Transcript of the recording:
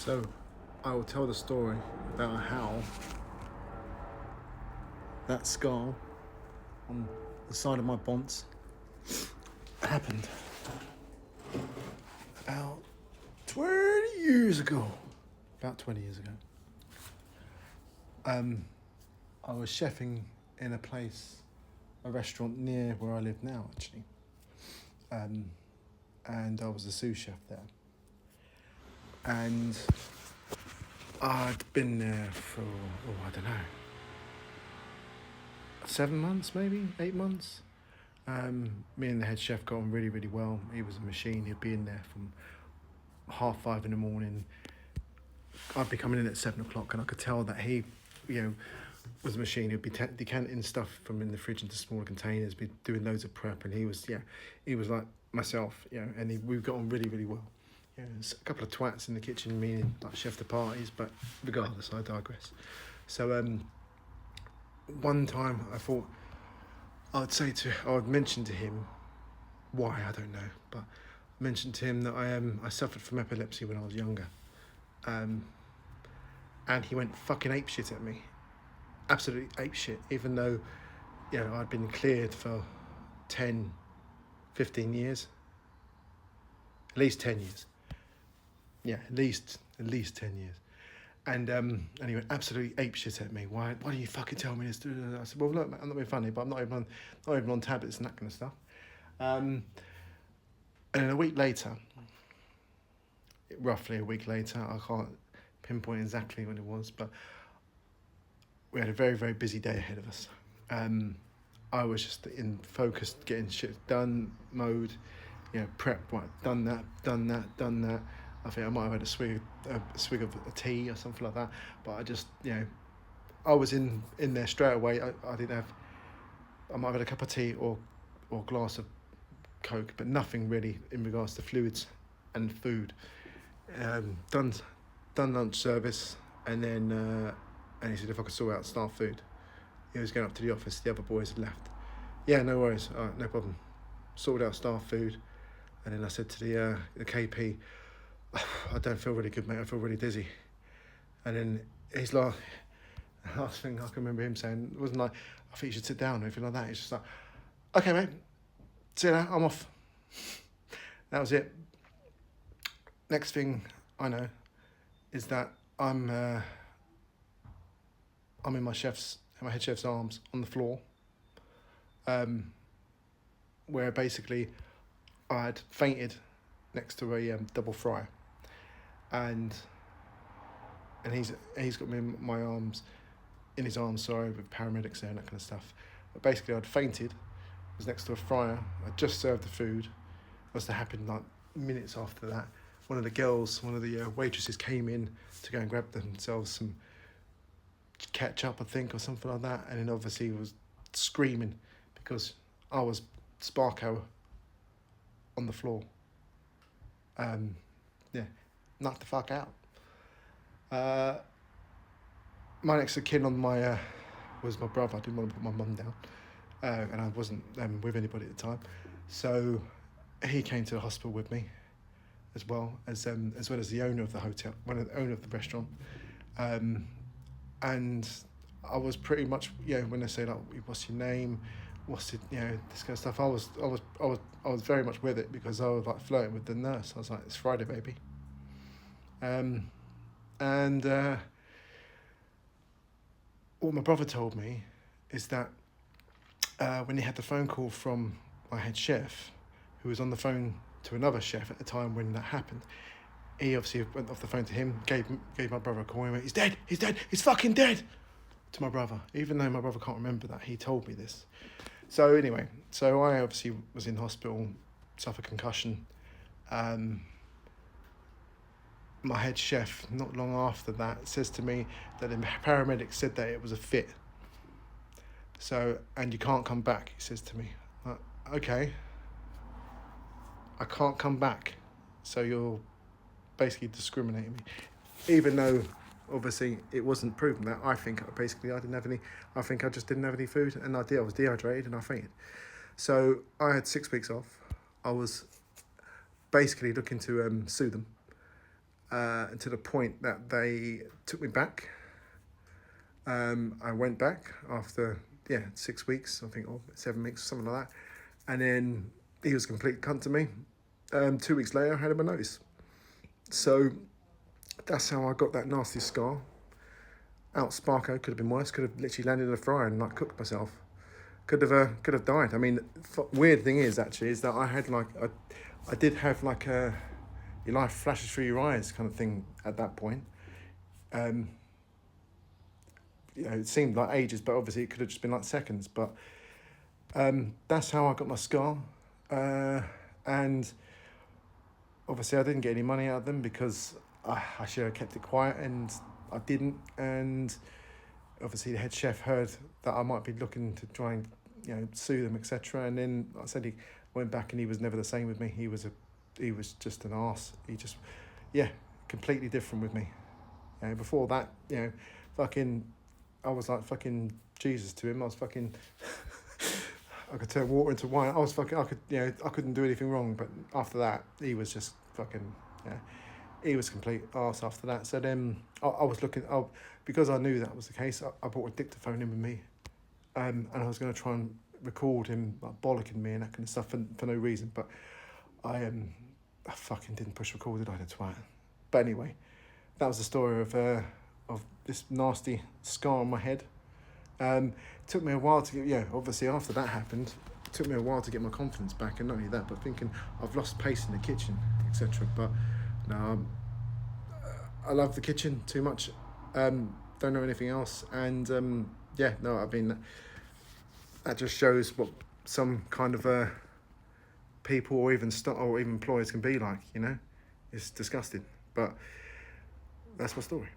So, I will tell the story about how that scar on the side of my bonds happened about 20 years ago. About 20 years ago. I was chefing in a restaurant near where I live now, actually. And I was a sous chef there. And I'd been there for, I don't know, 7 months, maybe 8 months. Me and the head chef got on really, really well. He was a machine. He'd be in there from 5:30 in the morning. I'd be coming in at 7 o'clock, and I could tell that he, was a machine. He'd be decanting stuff from in the fridge into smaller containers, be doing loads of prep, and he was like myself, and we got on really, really well. There's a couple of twats in the kitchen, meaning like chef de parties, but regardless, I digress. So one time I thought I would mention to him why, I don't know, but I mentioned to him that I suffered from epilepsy when I was younger. And he went fucking apeshit at me. Absolutely apeshit, even though, I'd been cleared for 10, 15 years. At least 10 years. Yeah, at least 10 years. And he went absolutely apeshit at me. Why do you fucking tell me this? I said, well, look, mate, I'm not being funny, but I'm not even on tablets and that kind of stuff. And then a week later, roughly a week later, I can't pinpoint exactly when it was, but we had a very, very busy day ahead of us. I was just in focused, getting shit done mode, prep, right, done that. I think I might have had a swig of a tea or something like that, but I just, I was in there straight away. I didn't have, I might have had a cup of tea or a glass of Coke, but nothing really in regards to fluids and food. Done lunch service, and then and he said if I could sort out staff food. He was going up to the office. The other boys had left. Yeah, no worries. All right, no problem. Sorted out staff food, and then I said to the KP, I don't feel really good, mate. I feel really dizzy. And then he's like, the last thing I can remember him saying, it wasn't like, I think you should sit down or anything like that. He's just like, okay, mate, see you later, I'm off. That was it. Next thing I know is that I'm in my head chef's arms on the floor, where basically I had fainted next to a double fryer, and he's got me in his arms, with paramedics there and that kind of stuff. But basically I'd fainted, was next to a fryer, I just served the food. Must have happened like minutes after that. One of the waitresses came in to go and grab themselves some ketchup, I think, or something like that, and then obviously was screaming because I was Sparko on the floor. Knocked the fuck out. My next of kin on was my brother. I didn't want to put my mum down, and I wasn't with anybody at the time, so he came to the hospital with me, as well as the owner of the hotel, the owner of the restaurant, and I was pretty much, when they say like, what's your name, what's it, this kind of stuff, I was very much with it, because I was like flirting with the nurse. I was like, it's Friday, baby. And what my brother told me is that when he had the phone call from my head chef, who was on the phone to another chef at the time when that happened, he obviously went off the phone to him, gave my brother a call, and went, he's dead, he's fucking dead, to my brother. Even though my brother can't remember that, he told me this. So anyway, I obviously was in hospital, suffered concussion. My head chef, not long after that, says to me that the paramedics said that it was a fit. So, and you can't come back, he says to me. Okay, I can't come back, so you're basically discriminating me. Even though, obviously, it wasn't proven that. I think I just didn't have any food, and I was dehydrated and I fainted. So I had 6 weeks off. I was basically looking to sue them. to the point that they took me back. I went back after 6 weeks, I think, or 7 weeks, something like that, and then he was a complete cunt to me. 2 weeks later, I had him a notice. So that's how I got that nasty scar. Out Sparko, could have been worse. Could have literally landed in a fryer and like cooked myself. Could have died. I mean, weird thing is that I had like I did have like a your life flashes through your eyes kind of thing at that point. It seemed like ages, but obviously it could have just been like seconds. But that's how I got my scar, and obviously I didn't get any money out of them because I should have kept it quiet, and I didn't. And obviously the head chef heard that I might be looking to try and sue them, etc. And then I said he went back, and he was never the same with me. He was just an arse. He just completely different with me. Before that, fucking, I was like fucking Jesus to him. I was fucking I could turn water into wine. I couldn't do anything wrong. But after that, he was just fucking he was complete arse after that. So then I was looking, because I knew that was the case, I brought a dictaphone in with me, and I was going to try and record him like bollocking me and that kind of stuff for no reason. But I fucking didn't push record, did I, the twat? But anyway, that was the story of this nasty scar on my head. It took me a while to get, obviously after that happened, it took me a while to get my confidence back, and not only that, but thinking I've lost pace in the kitchen, etc. But no, I love the kitchen too much. Don't know anything else, and I mean that just shows what some kind of people or even employers can be like. It's disgusting, but that's my story.